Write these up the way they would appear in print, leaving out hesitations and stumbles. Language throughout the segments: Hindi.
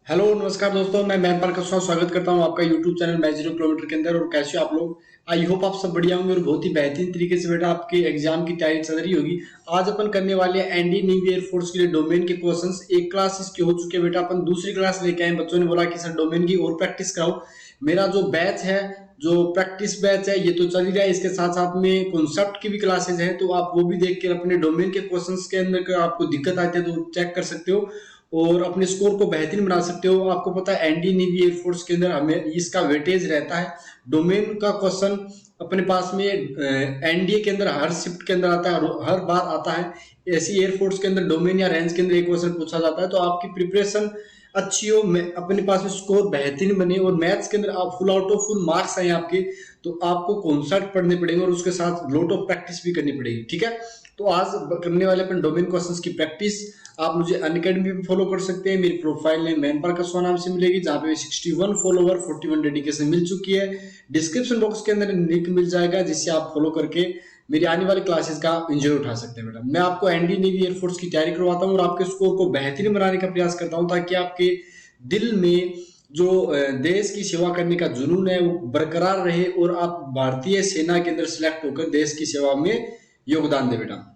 हेलो नमस्कार दोस्तों, मैं मैनपाल का स्वागत करता हूं आपका यूट्यूब चैनल मैच 0 किलोमीटर के अंदर। और कैसे हो आप लोग? आई होप आप सब बढ़िया होंगे और बहुत ही बेहतरीन तरीके से बेटा आपके एग्जाम की तैयारी चल रही होगी। आज अपन करने वाले हैं एनडी न्यू एयरफोर्स के लिए डोमेन के क्वेश्चंस। एक क्लास इसकी हो चुकी है बेटा, अपन दूसरी क्लास लेके आए। बच्चों ने बोला कि सर डोमेन की और प्रैक्टिस कराओ। मेरा जो बैच है, जो प्रैक्टिस बैच है, ये तो चल ही रहा है। इसके साथ साथ में कॉन्सेप्ट की भी क्लासेज हैं, तो आप वो भी देख कर अपने डोमेन के क्वेश्चंस के अंदर आपको दिक्कत आती है तो चेक कर सकते हो और अपने स्कोर को बेहतरीन बना सकते हो। आपको पता है एनडी नेवी एयरफोर्स के अंदर हमें इसका वेटेज रहता है। डोमेन का क्वेश्चन अपने पास में एनडीए के अंदर हर शिफ्ट के अंदर आता है और हर बार आता है। ऐसी एयरफोर्स के अंदर डोमेन या रेंज के अंदर एक क्वेश्चन पूछा जाता है, तो आपकी प्रिपरेशन अच्छी हो, अपने पास में स्कोर बेहतरीन बने और मैथ्स के अंदर आप full out of full marks आए आपके, तो आपको कॉन्सेप्ट पढ़ने पड़ेंगे और उसके साथ लॉट ऑफ प्रैक्टिस भी करनी पड़ेगी। ठीक है, तो आज करने वाले अपन डोमेन क्वेश्चंस की प्रैक्टिस। आप मुझे अनअकैडमी पे फॉलो कर सकते हैं। मेरी प्रोफाइल नेम मैनपाल का नाम से मिलेगी, जहां पे 61 फॉलोवर 41 डेडिकेशन मिल चुकी है। डिस्क्रिप्शन बॉक्स के अंदर लिंक मिल जाएगा, जिससे आप फॉलो करके मेरी आने वाली क्लासेस का एंजॉय उठा सकते हैं। बेटा मैं आपको एनडी नेवी एयरफोर्स की तैयारी करवाता हूँ और आपके स्कोर को बेहतरीन बनाने का प्रयास करता हूँ, ताकि आपके दिल में जो देश की सेवा करने का जुनून है वो बरकरार रहे और आप भारतीय सेना के अंदर सिलेक्ट होकर देश की सेवा में योगदान दे। बेटा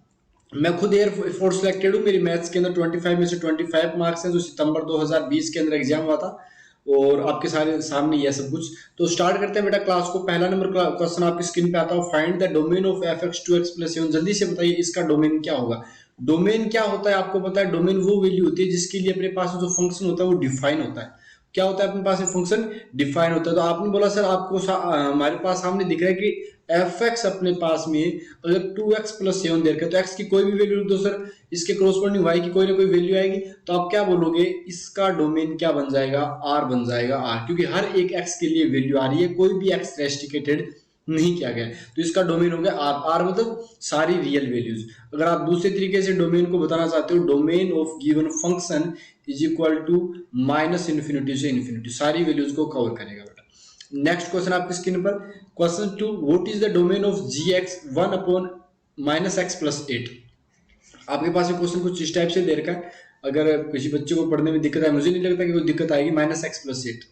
मैं खुद एयर फोर्स सिलेक्टेड हूँ। मेरी मैथ्स के अंदर 25 में से 25 मार्क्स हैं, जो सितंबर 2020 के अंदर एग्जाम हुआ था और आपके सारे सामने यह सब कुछ। तो स्टार्ट करते हैं बेटा क्लास को। पहला नंबर क्वेश्चन आपकी स्क्रीन पे आता है, find the domain of F x 2x+7। जल्दी से बताइए इसका डोमेन क्या होगा। डोमेन क्या होता है आपको पता है? डोमेन वो वैल्यू होती है जिसके लिए अपने पास जो फंक्शन होता है वो डिफाइन होता है। क्या होता है अपने पास? फंक्शन डिफाइन होता है। तो आपने बोला सर आपको हमारे पास सामने दिख रहा है कि एफ एक्स अपने पास में अगर 2x+7 दे रखा है, तो x की कोई भी वैल्यू दो सर, इसके कॉरस्पॉन्डिंग y की कोई ना कोई वैल्यू आएगी, तो आप क्या बोलोगे? इसका डोमेन क्या बन जाएगा? r बन जाएगा। r क्योंकि हर एक x के लिए वैल्यू आ रही है, कोई भी x रेस्ट्रिक्टेड नहीं किया गया है, तो इसका डोमेन हो गया r। r मतलब सारी रियल वैल्यूज। अगर आप दूसरे तरीके से डोमेन को बताना चाहते हो, domain of given function is equal to -∞ से ∞, सारी वैल्यूज को कवर करेगा। बेटा नेक्स्ट क्वेश्चन आपकी स्क्रीन पर, question 2, what is the domain of gx 1/-x+8। आपके पास क्वेश्चन कुछ इस टाइप से दे रखा है। अगर किसी बच्चे को पढ़ने में दिक्कत है, मुझे नहीं लगता कि कोई दिक्कत आएगी। -x+8,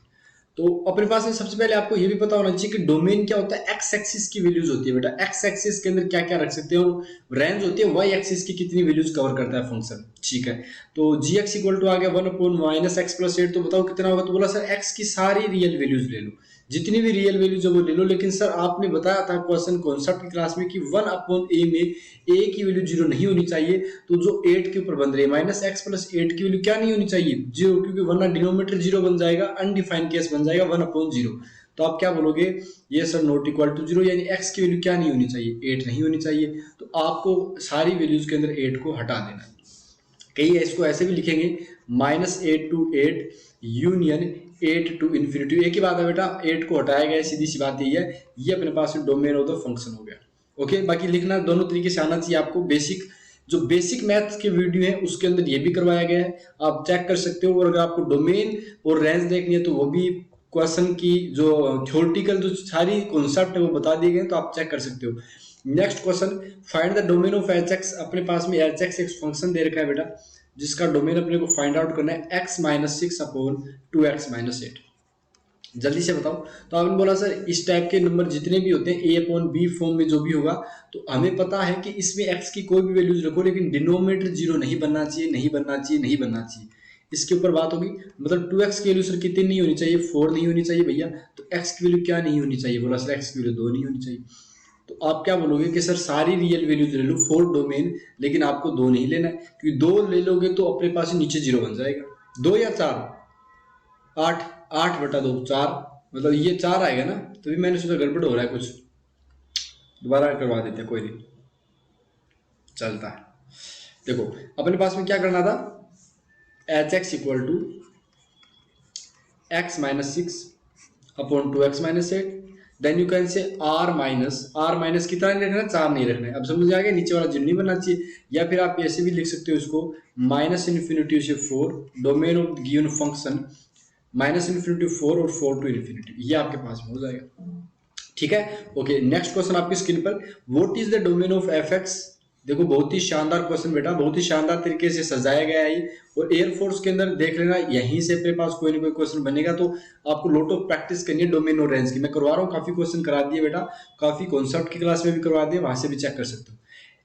तो अपने पास में सबसे पहले आपको ये भी पता होना चाहिए कि डोमेन क्या होता है। एक्स एक्सिस की वैल्यूज होती है बेटा। एक्स एक्सिस के अंदर क्या क्या रख सकते हैं, और रेंज होती है वाई एक्सिस की कितनी वैल्यूज कवर करता है फंक्शन। ठीक है, तो जी एक्स इक्वल टू आ गया 1/-x+8। तो बताओ कितना होगा? तो बोला सर एक्स की सारी रियल वैल्यूज ले लो, जितनी भी रियल वैल्यूज है वो ले लो। लेकिन सर आपने बताया था क्वेश्चन कॉन्सेप्ट की क्लास में कि 1/a में a की वैल्यू 0 नहीं होनी चाहिए। तो जो 8 के ऊपर बन रही है -x+8 की वैल्यू क्या नहीं होनी चाहिए? 0, क्योंकि वरना डिनोमिनेटर 0 बन जाएगा, अनडिफाइंड केस बन जाएगा 1/0। तो आप क्या बोलोगे? ये सर नॉट इक्वल टू 0, यानी x की वैल्यू क्या नहीं होनी चाहिए? 8 नहीं होनी चाहिए। तो आपको सारी वैल्यूज के अंदर 8 को हटा देना है। कई इसको ऐसे भी लिखेंगे, -8 to 8 यूनियन 8 to ∞। एक ही बात है बेटा, 8 को हटाया गया, सीधी सी बात यही है। ये अपने पास डोमेन ऑफ द फंक्शन हो गया। ओके, बाकी लिखना दोनों तरीके से आना चाहिए आपको। जो बेसिक मैथ्स के वीडियो है उसके अंदर ये भी करवाया गया है, आप चेक कर सकते हो। और अगर आपको डोमेन और रेंज देखनी है तो वो भी क्वेश्चन की जो थ्योरेटिकल जो सारी कॉन्सेप्ट है वो बता दिए गए, तो आप चेक कर सकते हो। Next question, find the domain of H x. अपने पास में एच एक्स एक फंक्शन दे रखा है बेटा, जिसका डोमेन अपने को फाइंड आउट करना है x-6/2x-8। जल्दी से बताओ। तो आपने बोला सर इस टाइप के नंबर जितने भी होते हैं a/b फॉर्म में जो भी होगा, तो हमें पता है कि इसमें x की कोई भी वैल्यूज रखो, लेकिन डिनोमिनेटर 0 नहीं बनना चाहिए, नहीं बनना चाहिए, नहीं बनना चाहिए। इसके ऊपर बात होगी। मतलब 2x की वैल्यू सर कितनी नहीं होनी चाहिए? 4 नहीं होनी चाहिए भैया। तो x की वैल्यू क्या नहीं होनी चाहिए? बोला सर x की वैल्यू 2 नहीं होनी चाहिए। तो आप क्या बोलोगे कि सर सारी रियल वैल्यूज ले लो 4 डोमेन, लेकिन आपको 2 नहीं लेना है, क्योंकि 2 ले लोगे तो अपने पास नीचे 0 बन जाएगा। 2 या 4? 8, 8/2 4, मतलब ये 4 आएगा ना। तभी मैंने सोचा गड़बड़ हो रहा है कुछ, दोबारा करवा देते हैं, कोई नहीं चलता है। देखो अपने पास में क्या करना था, H X equal to x-6/2x-8। Then you can say r minus कितना नहीं रखना? 4 नहीं रखना है। अब समझ आ गया, नीचे वाला 0 नहीं बनना चाहिए। या फिर आप ऐसे भी लिख सकते हो इसको, -∞ से 4 डोमेन ऑफ गिवन फंक्शन, -∞ 4 और 4 to ∞। ये आपके पास में हो जाएगा। ठीक है, ओके। नेक्स्ट क्वेश्चन आपकी स्क्रीन पर, what is the domain of F x देखो बहुत ही शानदार क्वेश्चन बेटा, बहुत ही शानदार तरीके से सजाया गया है ये। और एयरफोर्स के अंदर देख लेना, यहीं से अपने पास कोई ना कोई क्वेश्चन बनेगा, तो आपको लॉट ऑफ प्रैक्टिस करनी है डोमेन और रेंज की। मैं करवा रहा हूँ, काफी क्वेश्चन करा दिए बेटा, काफी कॉन्सेप्ट की क्लास में भी करवा दिए, वहां से भी चेक कर सकते हो।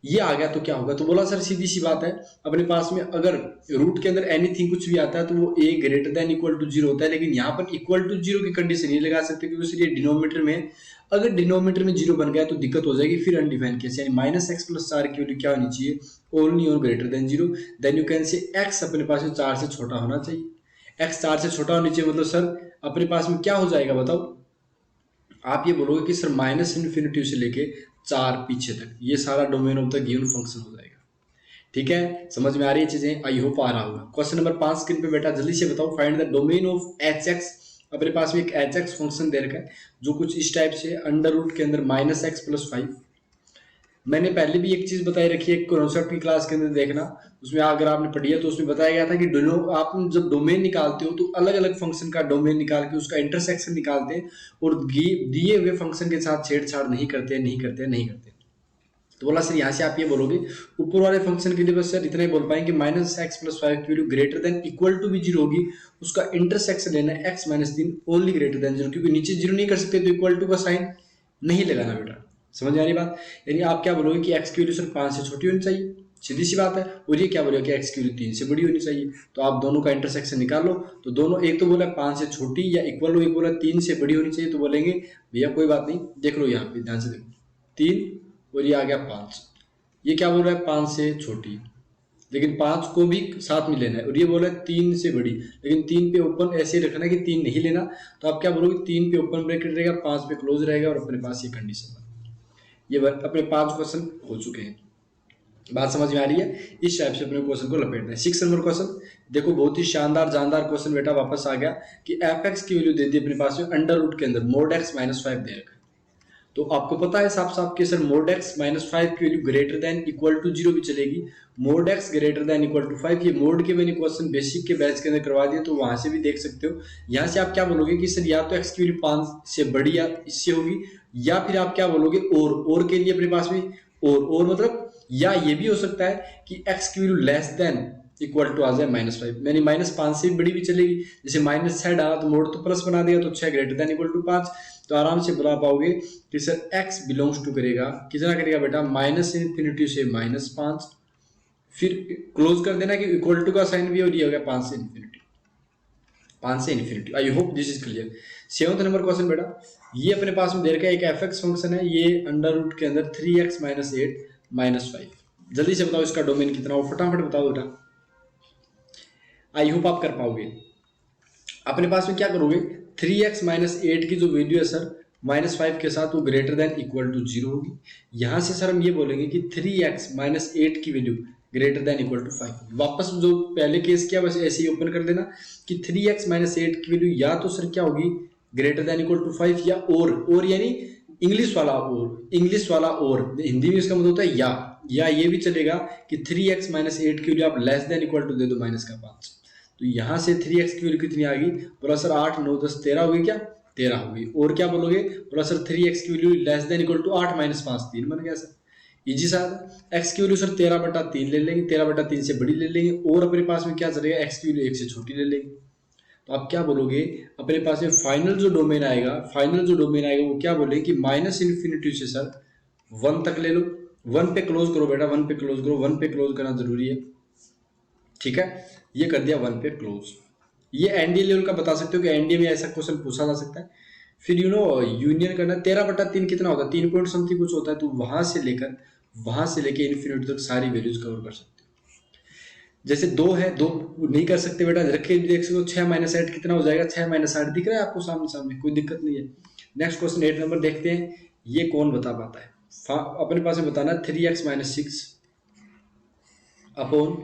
ये आ गया तो क्या होगा, तो बोला सर सीधी सी बात है, अपने पास में अगर रूट के अंदर एनीथिंग कुछ भी आता है तो वो a greater than equal to zero होता है, लेकिन यहाँ पर इक्वल टू जीरो की कंडीशन नहीं लगा सकते, क्योंकि सिर्फ डिनोमीटर में, अगर डिनोमीटर में जीरो बन गया तो दिक्कत हो जाएगी। फिर अनडिफाइन केस, यानी माइनस एक्स प्लस चार की वैल्यू क्या होनी चाहिए, ओनली और greater than zero. Then you can say X अपने पास में चार से छोटा होना चाहिए। एक्स चार से छोटा होना चाहिए मतलब सर अपने पास में क्या हो जाएगा बताओ, आप ये बोलोगे कि सर माइनस इन्फिनिटी से लेके चार पीछे तक ये सारा domain of the given function हो जाएगा। ठीक है, समझ में आ रही है चीजें, आई होप आ रहा होगा। क्वेश्चन नंबर 5 स्क्रीन पे बेटा जल्दी से बताओ, find the domain of H x. अपने पास में एक एच एक्स फंक्शन दे रखा है जो कुछ इस टाइप से, अंडर रूट के अंदर माइनस एक्स प्लस फाइव। मैंने पहले भी एक चीज बताई रखी है कॉन्सेप्ट की क्लास के अंदर, देखना उसमें अगर आपने पढ़ी है तो उसमें बताया गया था कि आप जब डोमेन निकालते हो तो अलग अलग फंक्शन का डोमेन निकाल के उसका इंटरसेक्शन निकालते हैं और दिए हुए फंक्शन के साथ छेड़छाड़ नहीं करते नहीं करते नहीं करते। तो बोला सर यहाँ से आप ये बोलोगे ऊपर वाले फंक्शन के लिए बस सर इतना ही बोल पाएंगे, माइनस एक्स प्लस फाइव की value greater than equal to भी जीरो होगी, उसका इंटरसेक्शन लेना है एक्स माइनस तीन ओनली ग्रेटर देन जीरो, क्योंकि नीचे जीरो नहीं कर सकते तो इक्वल टू का साइन नहीं लगाना बेटा। समझ आ रही बात, यानी आप क्या बोलोगे कि एक्स की वैल्यू सर 5 से छोटी होनी चाहिए, सीधी सी बात है। और ये क्या बोलोगे कि एक्स की वैल्यू 3 से बड़ी होनी चाहिए, तो आप दोनों का इंटरसेक्शन निकाल लो। तो दोनों, एक तो बोला 5 से छोटी या इक्वल हो, एक बोला 3 से बड़ी होनी चाहिए, तो बोलेंगे भैया कोई बात नहीं, देख लो यहाँ पे ध्यान से देखो, 3 और ये आ गया 5। ये क्या बोल रहा है 5 से छोटी, लेकिन 5 को भी साथ में लेना है। और ये बोला है 3 से बड़ी, लेकिन 3 पे ओपन ऐसे रखना है कि 3 नहीं लेना। तो आप क्या बोलोगे 3 पे ओपन ब्रैकेट रहेगा, 5 पे क्लोज रहेगा, और अपने पास ये कंडीशन। ये अपने 5 क्वेश्चन हो चुके हैं, बात समझ में आ रही है। इस टाइप से अपने क्वेश्चन को लपेटना है। 6 नंबर क्वेश्चन देखो, बहुत ही शानदार जानदार क्वेश्चन बेटा वापस आ गया कि एफ एक्स की वैल्यू दे दी अपने पास में अंडर रूट के अंदर मोड एक्स माइनस 5 दे रखा है। तो आपको पता है साफ साफ कि सर मोड एक्स माइनस 5 की value greater than equal to zero भी चलेगी, mod X greater than equal to 5। ये मोड के मैंने क्वेश्चन बेसिक के बैच के अंदर करवा दिए, तो वहां से भी देख सकते हो। यहाँ से आप क्या बोलोगे कि सर या तो एक्स की वैल्यू 5 से बड़ी या इससे होगी, या फिर आप क्या बोलोगे और के लिए अपने पास में और मतलब, या ये भी हो सकता है कि एक्स की value less than equal to आ जाए माइनस 5, यानी माइनस 5 से भी बड़ी भी चलेगी। जैसे माइनस 6 डाला तो मोड तो प्लस बना देगा, तो 6 ग्रेटर देन इक्वल टू 5। तो आराम से बुला पाओगे कि सर x बिलोंग्स टू करेगा, कितना करेगा बेटा, माइनस इन्फिनिटी से माइनस 5, फिर क्लोज कर देना कि इक्वल टू का साइन भी, और ये हो गया 5 से इन्फिनिटी, 5 से infinity. I hope this is clear. 7th number question बेटा, ये अपने पास में दे रखा है एक एफ एक्स फंक्शन है, ये अंडर रूट के अंदर 3x माइनस 8 माइनस 5। जल्दी से बताओ इसका डोमेन कितना हो, फटाफट बताओ बेटा, आई होप आप कर पाओगे। अपने पास में क्या करोगे, 3x माइनस 8 की जो वैल्यू है सर माइनस 5 के साथ, वो greater than equal to zero होगी। यहां से सर हम ये बोलेंगे कि 3x माइनस 8 की value greater than equal to 5। वापस जो पहले केस किया बस ऐसे ही ओपन कर देना कि 3x माइनस 8 की वैल्यू या तो सर क्या होगी ग्रेटर देन इक्वल टू 5, या और यानी इंग्लिश वाला और हिंदी में इसका मतलब होता है या ये भी चलेगा कि 3x माइनस 8 की वैल्यू आप लेस देन इक्वल टू दे दो माइनस का 5। तो यहां से 3x की वैल्यू कितनी आ गई, बोला सर 8 9 10 13 होगी, क्या 13 होगी। और क्या बोलोगे, बोला सर 3x की value less than equal to 8 minus 5 3 बन गया सर, इजी सा। x की वैल्यू सर 13/3 ले लेंगे, 13/3 से बड़ी ले लेंगे, और अपने पास में क्या चलेगा x की वैल्यू 1 से छोटी ले लेंगे। तो आप क्या बोलोगे, अपने पास में फाइनल जो डोमेन आएगा वो क्या बोलेंगे कि माइनस इन्फिनिटी से सर 1 तक ले लो, 1 पे क्लोज करो बेटा, 1 पे क्लोज करो, 1 पे क्लोज करना जरूरी है। ठीक है, ये कर दिया 1 पे क्लोज। ये एनडीए लेवल का बता सकते हो कि एनडीए में ऐसा क्वेश्चन पूछा जा सकता है। फिर यूनियन करना, 13/3 कितना होता है, 3 पॉइंट समथिंग कुछ होता है, तो वहां से लेके इन्फिनिटी तक सारी वैल्यूज कवर कर सकते हो। जैसे 2 है, 2 नहीं कर सकते बेटा, रखे देख सकते हो, 6 माइनस 8 कितना हो जाएगा, 6 माइनस 8 दिख रहा है आपको सामने, कोई दिक्कत नहीं है। नेक्स्ट क्वेश्चन 8 नंबर देखते हैं, ये कौन बता पाता है। अपने पास में बताना 3x minus 6 upon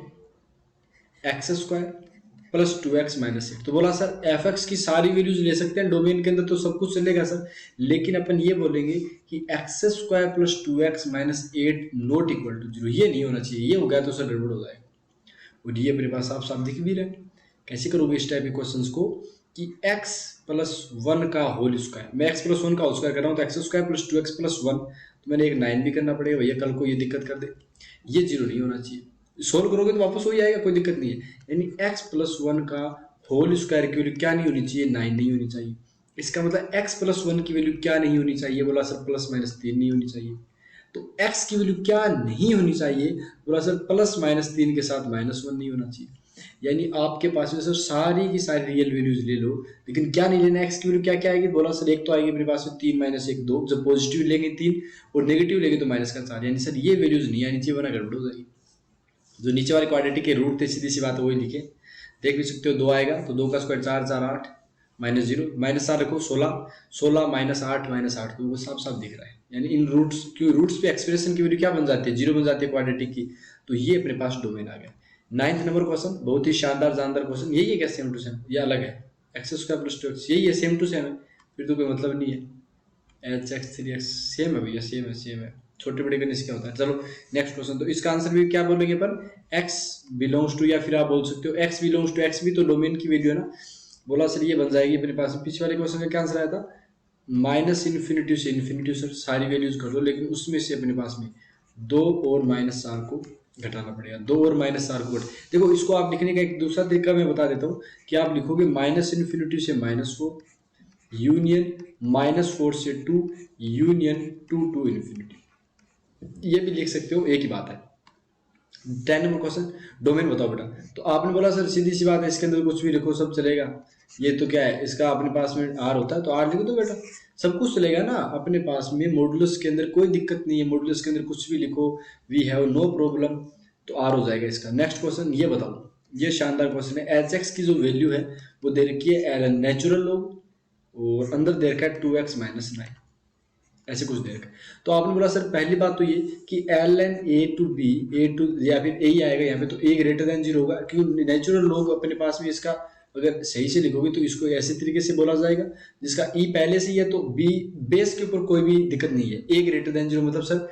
x square plus 2x minus 8। तो बोला सर एफ एक्स की सारी वैल्यूज ले सकते हैं डोमेन के अंदर, तो सब कुछ चलेगा सर, लेकिन अपन ये बोलेंगे कि X square plus 2x minus 8 not equal to zero, ये नहीं होना चाहिए, ये हो गया तो सर गड़बड़ हो जाएगा। और ये मेरे पास साफ दिख भी रहा है। कैसे करोगे इस टाइप के क्वेश्चंस को कि x प्लस 1 का होल स्क्वायर, मैं x प्लस 1 का होल स्क्वायर कर रहा हूँ, तो x square plus 2x plus 1, तो मैंने एक 9 भी करना पड़ेगा भैया, कल को ये दिक्कत कर दे, ये 0 नहीं होना चाहिए। सोल्व करोगे तो वापस हो जाएगा, कोई दिक्कत नहीं है। यानी x+1 का होल स्क्वायर की वैल्यू क्या नहीं होनी चाहिए, 9 नहीं होनी चाहिए। इसका मतलब x+1 की वैल्यू क्या नहीं होनी चाहिए, बोला सर +-3 नहीं होनी चाहिए। तो x की वैल्यू क्या नहीं होनी चाहिए, बोला सर +-3 के साथ -1 नहीं होना चाहिए। यानी आपके पास में सर सारी की सारी रियल वैल्यूज ले लो, लेकिन क्या नहीं लेना, x की वैल्यू क्या क्या आएगी, बोला सर एक तो आएगी मेरे पास में 3 - 1 2, जब पॉजिटिव लेंगे 3 और नेगेटिव लेंगे तो -4, यानी सर ये वैल्यूज नहीं आनी चाहिए वरना गड़बड़ हो जाएगी। जो नीचे वाले क्वाड्रेटिक के रूट थे, सीधी सी बात वही लिखे, देख भी सकते हो 2 आएगा तो 2 का स्क्वायर 4 4 8 -0 -4 रखो 16 16 -8 -8, तो वो साफ साफ दिख रहा है। यानी इन रूट्स क्यों रूट्स पे एक्सप्रेशन की वैल्यू क्या बन जाती है, 0 बन जाती है क्वाड्रेटिक की। तो ये अपने पास डोमेन आ गया। 9th नंबर क्वेश्चन बहुत ही शानदार जानदार क्वेश्चन, यही है क्या सेम टू सेम, ये अलग है, x² + 2x यही है, सेम टू सेम है, फिर तो कोई मतलब नहीं है। h(x)(3x) सेम है भैया, सेम है, छोटे बड़े करने से क्या होता है। चलो नेक्स्ट क्वेश्चन, तो इसका आंसर भी क्या बोलेंगे अपन, x बिलोंग्स टू, या फिर आप बोल सकते हो x बिलोंग्स टू, x भी तो डोमेन की वैल्यू है ना। बोला सर ये बन जाएगी अपने पास। पीछे वाले क्वेश्चन का क्या आंसर आया था, -∞ से इन्फिनिटी, सर सारी वैल्यूज कर दो, लेकिन उसमें से अपने पास में 2 और -4 को घटाना पड़ेगा, 2 और -4 को देखो इसको आप लिखने का एक दूसरा तरीका मैं बता देता हूँ कि आप लिखोगे -∞ से -4 यूनियन -4 से 2 यूनियन 2 to इन्फिनिटी, ये भी लिख सकते हो, एक ही बात है। 10 नंबर क्वेश्चन, डोमेन बताओ बेटा। तो आपने बोला सर सीधी सी बात है, इसके अंदर कुछ भी लिखो सब चलेगा, ये तो क्या है, इसका अपने पास में r होता है तो r लिखो तो बेटा सब कुछ चलेगा ना अपने पास में। मॉडुलस के अंदर कोई दिक्कत नहीं है, मॉडुलस के अंदर कुछ भी लिखो, वी हैव नो प्रॉब्लम, तो r हो जाएगा इसका। नेक्स्ट क्वेश्चन ये बताओ, ये शानदार क्वेश्चन है। hx की जो वैल्यू है वो दे रखी है ln नेचुरल लॉग, और अंदर दे रखा है 2x - 9, ऐसे कुछ दे रखा है। तो आपने बोला सर पहली बात तो ये कि ln a to b, a to या फिर a ही आएगा यहाँ पे, तो a > 0 होगा, क्योंकि नेचुरल लॉग अपने पास में इसका अगर सही से लिखोगे तो इसको ऐसे तरीके से बोला जाएगा जिसका e पहले से ही है, तो b बेस के ऊपर कोई भी दिक्कत नहीं है। a > 0 मतलब सर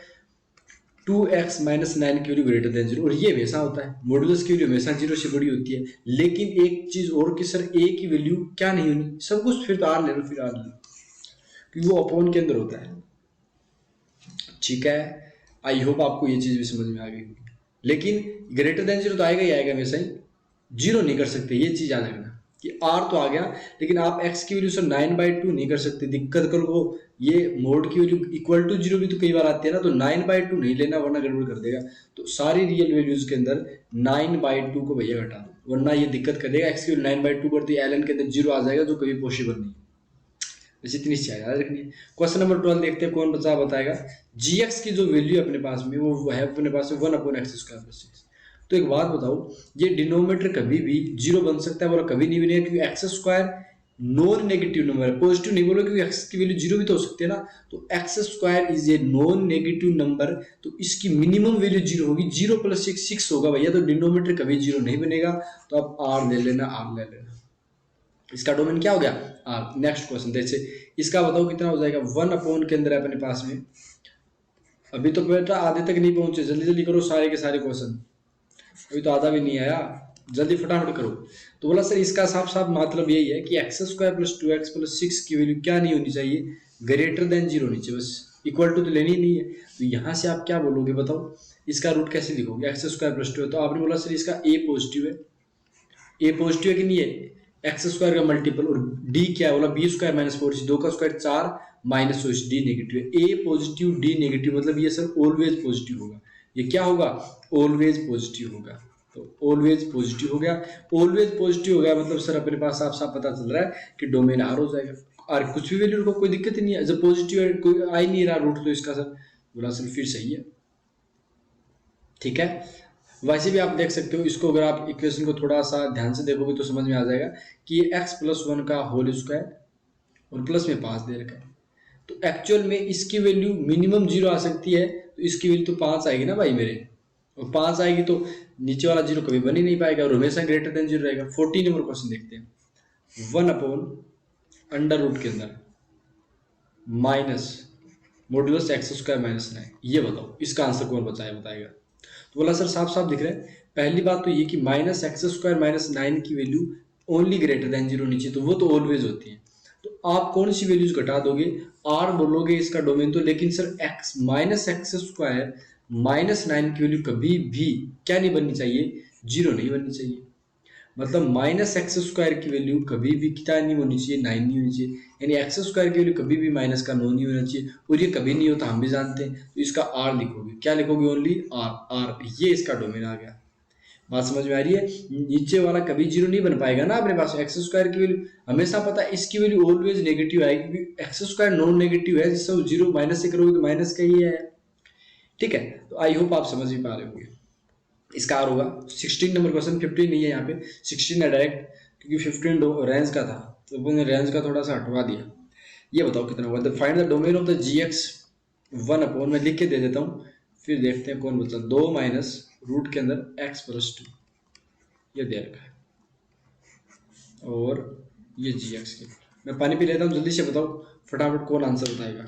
2x - 9 की वैल्यू > 0, और ये वैसा होता है, मॉडुलस की वैल्यू हमेशा 0 से बड़ी होती है। लेकिन एक चीज और कि सर a की वैल्यू क्या नहीं होनी, सब कुछ फिर तो r ले लो, फिर r ले लो, क्योंकि वो अपॉन के अंदर होता है। ठीक है, आई होप आपको ये चीज भी समझ में आ गई होगी। लेकिन > 0 तो आएगा ही आएगा, वैसा ही 0 नहीं कर सकते, ये चीज याद रखना कि r तो आ गया, लेकिन आप x की वैल्यू सर 9/2 नहीं कर सकते, दिक्कत करो। ये मोड की वैल्यू = 0 भी तो कई बार आती है ना, तो 9/2 नहीं लेना वरना गड़बड़ कर देगा। तो सारी रियल वैल्यूज के अंदर 9/2 को भैया घटा दो, वरना ये दिक्कत कर देगा। x की वैल्यू 9/2 कर दी, ln के अंदर 0 आ जाएगा, जो कभी पॉसिबल नहीं। वैसे इतनी चीज याद रखनी है। क्वेश्चन नंबर 12 देखते हैं कौन बचा बताएगा। gx की जो वैल्यू अपने पास में वो है अपने पास में 1/x² + 6। तो एक बात बताओ, ये डिनोमिनेटर कभी भी 0 बन सकता है, बोला कभी नहीं बनेगा, क्योंकि x² नॉन नेगेटिव नंबर है, पॉजिटिव नहीं बोलो, क्योंकि x की वैल्यू 0 भी तो हो सकती है ना। तो x² is a non negative number, तो इसकी मिनिमम वैल्यू 0 होगी, 0 + 6 6 होगा भैया, तो डिनोमिनेटर कभी 0 नहीं बनेगा। तो आप r ले लेना, r ले लेना, इसका डोमेन क्या हो गया r। नेक्स्ट क्वेश्चन जैसे इसका बताओ कितना हो जाएगा, 1 के अंदर है अपने पास में। अभी तो बेटा आधे तक नहीं पहुंचे, जल्दी जल्दी करो सारे के सारे क्वेश्चन, अभी तो आधा भी नहीं आया, जल्दी फटाफट करो। तो बोला सर इसका साफ साफ मतलब यही है कि x² + 2x + 6 की वैल्यू क्या नहीं होनी चाहिए, > 0 होनी चाहिए, बस इक्वल टू तो लेनी ही नहीं है। तो यहाँ से आप क्या बोलोगे बताओ, इसका रूट कैसे लिखोगे, x² + 2 है, तो आपने बोला सर इसका a पॉजिटिव है, a पॉजिटिव है कि नहीं है, x² का मल्टीपल, और d क्या है बोला b² - 4, 2 का स्क्वायर 4 -4, d नेगेटिव है, a पॉजिटिव d नेगेटिव, मतलब ये सर ऑलवेज पॉजिटिव होगा। ये क्या होगा, ऑलवेज पॉजिटिव होगा। तो ऑलवेज पॉजिटिव हो गया, ऑलवेज पॉजिटिव हो गया मतलब सर अपने पास साफ साफ पता चल रहा है कि डोमेन r हो जाएगा। और कुछ भी वैल्यू को कोई दिक्कत ही नहीं है, जब पॉजिटिव है कोई आ ही नहीं रहा रूट, तो इसका सर बोला सर फिर सही है। ठीक है, वैसे भी आप देख सकते हो इसको, अगर आप इक्वेशन को थोड़ा सा ध्यान से देखोगे तो समझ में आ जाएगा कि ये x+1 का होल स्क्वायर और प्लस में 5 दे रखा है। तो एक्चुअल में इसकी वैल्यू मिनिमम 0 आ सकती है, तो इसकी वैल्यू तो 5 आएगी ना भाई मेरे, और 5 आएगी तो नीचे वाला 0 कभी बन ही नहीं पाएगा और हमेशा > 0 रहेगा। 14 नंबर क्वेश्चन देखते हैं। 1/√, के अंदर माइनस मॉड्यूलस x² - 9, ये बताओ इसका आंसर कौन बताएगा। तो बोला सर साफ साफ दिख रहा है। पहली बात तो ये कि -x² - 9 की वैल्यू ओनली > 0 होनी चाहिए, तो वो तो ऑलवेज होती है। तो आप कौन सी वैल्यूज घटा दोगे, आर बोलोगे इसका डोमेन तो, लेकिन sir x minus x square -9 की वैल्यू कभी भी क्या नहीं बननी चाहिए, 0 नहीं बननी चाहिए। मतलब माइनस एक्स स्क्वायर की वैल्यू कभी भी क्या नहीं होनी चाहिए, 9 नहीं होनी चाहिए। यानी एक्स स्क्वायर की वैल्यू कभी भी माइनस का 9 नहीं होना चाहिए, और ये कभी नहीं होता हम भी जानते हैं। तो इसका आर लिखोगे, क्या लिखोगे, ओनली आर। आर ये इसका डोमेन आ गया। बात समझ में आ रही है। नीचे वाला कभी 0 नहीं बन पाएगा ना अपने पास, एक्स स्क्वायर की वैल्यू हमेशा पता है, इसकी वैल्यू ऑलवेज नेगेटिव आएगी, क्योंकि एक्स स्क्वायर नॉन नेगेटिव है, जिससे 0 माइनस से करोगे तो माइनस का ही है। ठीक है, तो आई होप आप समझ भी पा रहे होंगे। इसका आर होगा 16 नंबर क्वेश्चन, 15 नहीं है यहाँ पे, 16 है डायरेक्ट, क्योंकि 15 रेंज का था तो उन्होंने रेंज का थोड़ा सा हटवा दिया। ये बताओ कितना होगा, find the domain of the G X 1/, मैं लिख के दे देता हूँ, फिर देखते हैं कौन बचा। 2 माइनस रूट के अंदर एक्स प्लस 2 ये दे रखा है, और ये जी एक्स के। मैं पानी पी लेता हूँ, जल्दी से बताओ फटाफट कौन आंसर बताएगा।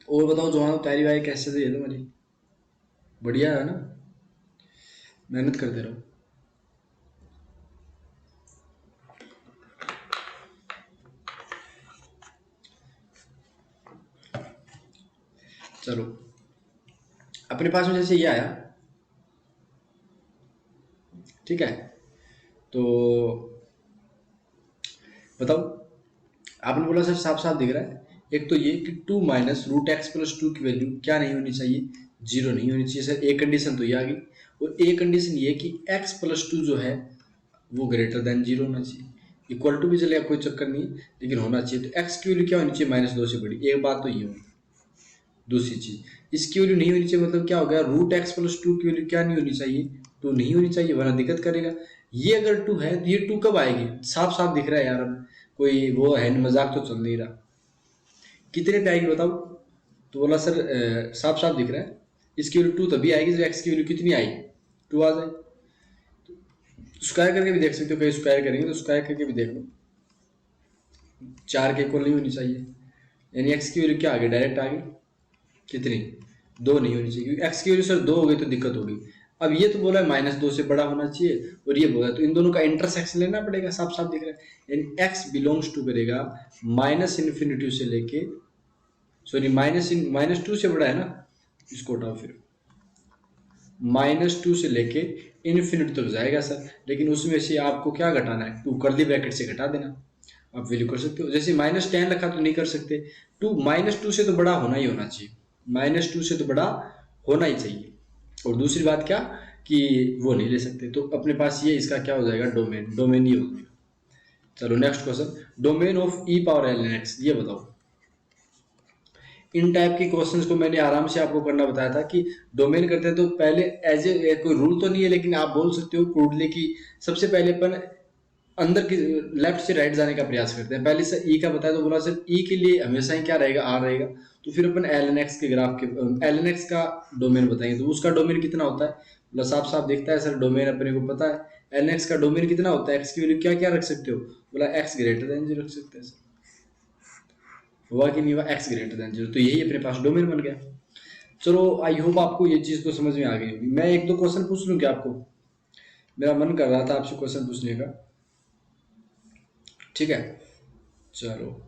और बताओ जो हाँ तैयारी वारी कैसे रही है तुम्हारी, बढ़िया है ना, मेहनत करते रहो। चलो अपने पास में जैसे ये आया, ठीक है, तो बताओ, आपने बोला सर साफ साफ दिख रहा है। एक तो ये कि 2 माइनस रूट एक्स प्लस 2 की वैल्यू क्या नहीं होनी चाहिए, 0 नहीं होनी चाहिए सर। एक कंडीशन तो ये आ गई, और एक कंडीशन ये कि एक्स प्लस 2 जो है वो ग्रेटर देन 0 होना चाहिए। इक्वल टू भी चलेगा, कोई चक्कर नहीं, लेकिन होना चाहिए। तो एक्स की वैल्यू क्या होनी चाहिए, -2 से बड़ी, एक बात तो ये होगी। दूसरी चीज इसकी वैल्यू नहीं होनी चाहिए, मतलब क्या हो गया, रूट एक्स प्लस 2 की वैल्यू क्या नहीं होनी चाहिए, 2 नहीं होनी चाहिए, वरना दिक्कत करेगा। ये अगर 2 है तो ये 2 कब आएगी, साफ साफ दिख रहा है यार, अब कोई वो है मजाक तो चल नहीं रहा। कितने पे आएगी बताओ, तो बोला सर साफ साफ दिख रहा है, इसकी वैल्यू 2 तभी आएगी जब एक्स की वैल्यू कितनी आएगी, 2 आ जाए। स्क्वायर करके भी देख सकते हो, कहीं स्क्वायर करेंगे तो स्क्वायर करके भी देख लो, 4 के इक्वल नहीं होनी चाहिए, यानी एक्स की वैल्यू क्या आ गई, डायरेक्ट आ गई कितनी, 2 नहीं होनी चाहिए, क्योंकि एक्स की वैल्यू सर 2 हो गई तो दिक्कत होगी। अब ये तो बोला है -2 से बड़ा होना चाहिए, और ये बोला, तो इन दोनों का इंटरसेक्शन लेना पड़ेगा, साफ साफ दिख रहा है। यानी एक्स बिलोंग्स टू करेगा -∞ से लेके, सॉरी -2 से बड़ा है ना, इसको उठाओ फिर, -2 से लेके इन्फिनिटी तक जाएगा सर, लेकिन उसमें से आपको क्या घटाना है, 2 कर्ली ब्रैकेट से घटा देना। आप वैल्यू कर सकते हो, जैसे -10 रखा तो नहीं कर सकते, -2 से तो बड़ा होना ही होना चाहिए, -2 से तो बड़ा होना ही चाहिए। और दूसरी बात क्या कि वो नहीं ले सकते, तो अपने पास ये इसका क्या हो जाएगा, डोमेन, डोमेन ये हो जाएगा। चलो next question, domain of e power ln x, ये बताओ। इन टाइप के क्वेश्चंस को मैंने आराम से आपको करना बताया था कि डोमेन करते हैं तो पहले एज ए कोई रूल तो नहीं है, लेकिन आप बोल सकते हो क्रूडली कि सबसे पहले अपन अंदर की लेफ्ट से राइट जाने का प्रयास करते हैं। पहले से ई का बताया तो बोला सर ई के लिए हमेशा ही क्या रहेगा, आर रहेगा, तो फिर अपन ln x के ग्राफ के ln x का डोमेन बताएंगे, तो उसका डोमेन कितना होता है, बोला साफ साफ दिखता है सर, डोमेन अपने को पता है, ln x का डोमेन कितना होता है, x की वैल्यू क्या क्या रख सकते हो, बोला x ग्रेटर देन 0 रख सकते हैं सर, हुआ कि नहीं हुआ, x ग्रेटर देन 0, तो यही अपने पास डोमेन बन गया। चलो आई होप आपको ये चीज तो समझ में आ गई होगी। मैं एक दो क्वेश्चन पूछ लूं क्या आपको, मेरा मन कर रहा था आपसे क्वेश्चन पूछने का, ठीक है। चलो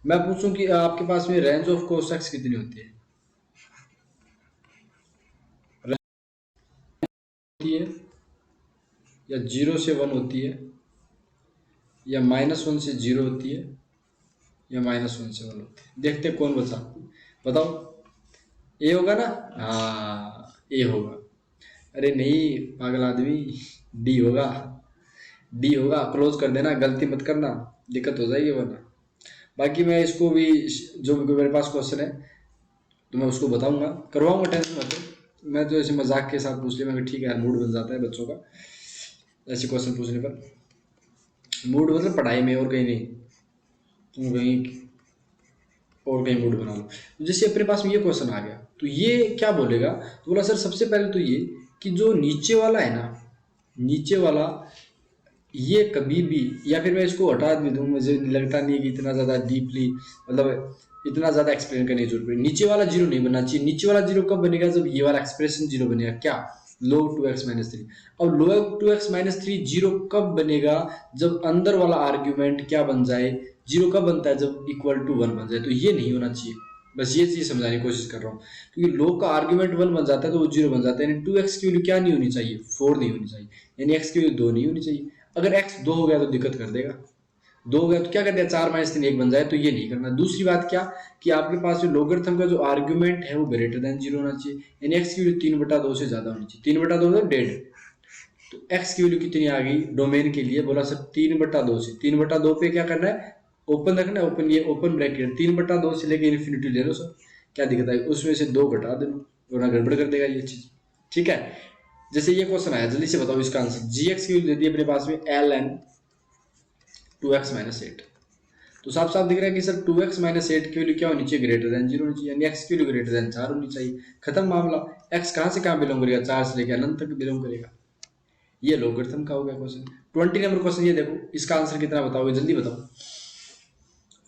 मैं पूछूं कि आपके पास में रेंज ऑफ cos x कितनी होती है, होती है या 0 से 1 होती है, या -1 से 0 होती है, या -1 से 1 होती है, देखते हैं कौन बचा, बताओ। ए होगा ना, हाँ ए होगा, अरे नहीं पागल आदमी, डी होगा, डी होगा, क्लोज कर देना, गलती मत करना, दिक्कत हो जाएगी वरना। बाकी मैं इसको भी, जो भी मेरे पास क्वेश्चन है तो मैं उसको बताऊंगा, करवाऊंगा, टेंशन मत लो। मैं तो ऐसे मजाक के साथ पूछ लिया, मैं ठीक है यार, मूड बन जाता है बच्चों का ऐसे क्वेश्चन पूछने पर, मूड मतलब पढ़ाई में और कहीं नहीं, तुम कहीं और कहीं मूड बना लो। तो जैसे अपने पास में ये क्वेश्चन आ गया, तो ये क्या बोलेगा, तो बोला सर सबसे पहले तो ये कि जो नीचे वाला है ना, नीचे वाला ये कभी भी, या फिर मैं इसको हटा भी दूँ, मुझे लगता नहीं है कि इतना ज़्यादा डीपली मतलब इतना ज्यादा एक्सप्लेन करने की जरूरत नहीं, नीचे वाला जीरो नहीं बनना चाहिए। नीचे वाला जीरो कब बनेगा, जब ये वाला एक्सप्रेशन जीरो बनेगा, क्या, log 2x माइनस थ्री। अब log 2x minus three zero कब बनेगा, जब अंदर वाला आर्ग्यूमेंट क्या बन जाए, जीरो कब बनता है, जब इक्वल टू वन बन जाए। तो ये नहीं होना चाहिए, बस ये चीज समझाने की कोशिश कर रहा हूँ, क्योंकि log का आर्ग्यूमेंट वन बन जाता है तो वो जीरो बन जाता है। यानी 2x की वैल्यू क्या नहीं होनी चाहिए, 4 नहीं होनी चाहिए, यानी x की वैल्यू 2 नहीं होनी चाहिए। अगर x 2 हो गया तो दिक्कत कर देगा, 2 हो गया तो क्या कर दिया, 4 माइनस 3 1 बन जाए, तो ये नहीं करना। दूसरी बात क्या, कि आपके पास जो लोगरिथम का जो आर्ग्यूमेंट है वो ग्रेटर देन जीरो होना चाहिए, यानी x की वैल्यू 3/2 से ज्यादा होनी चाहिए। 3/2 मतलब डेढ़, तो x की वैल्यू कितनी आ गई डोमेन के लिए, बोला सर 3/2 से, 3/2 पे क्या करना है, ओपन रखना है, ओपन, ये ओपन ब्रैकेट 3/2 से लेके इन्फिनिटी ले लो सर, क्या दिक्कत है, उसमें से 2 घटा देना, वरना गड़बड़ कर देगा ये चीज। ठीक है, जैसे ये क्वेश्चन आया, जल्दी से बताओ इसका आंसर। gx की वैल्यू दे दी अपने पास में ln 2x माइनस 8, तो साफ साफ दिख रहा है कि सर 2x माइनस 8 की वैल्यू क्या होनी चाहिए, ग्रेटर देन जीरो होनी चाहिए, यानी x की वैल्यू ग्रेटर देन 4 होनी चाहिए। खत्म मामला। x कहां से कहां बिलोंग करेगा, 4 से लेकर अनंत तक बिलोंग करेगा। ये लोगरिथम का हो गया क्वेश्चन। 20 नंबर क्वेश्चन ये देखो, इसका आंसर कितना बताओगे, जल्दी बताओ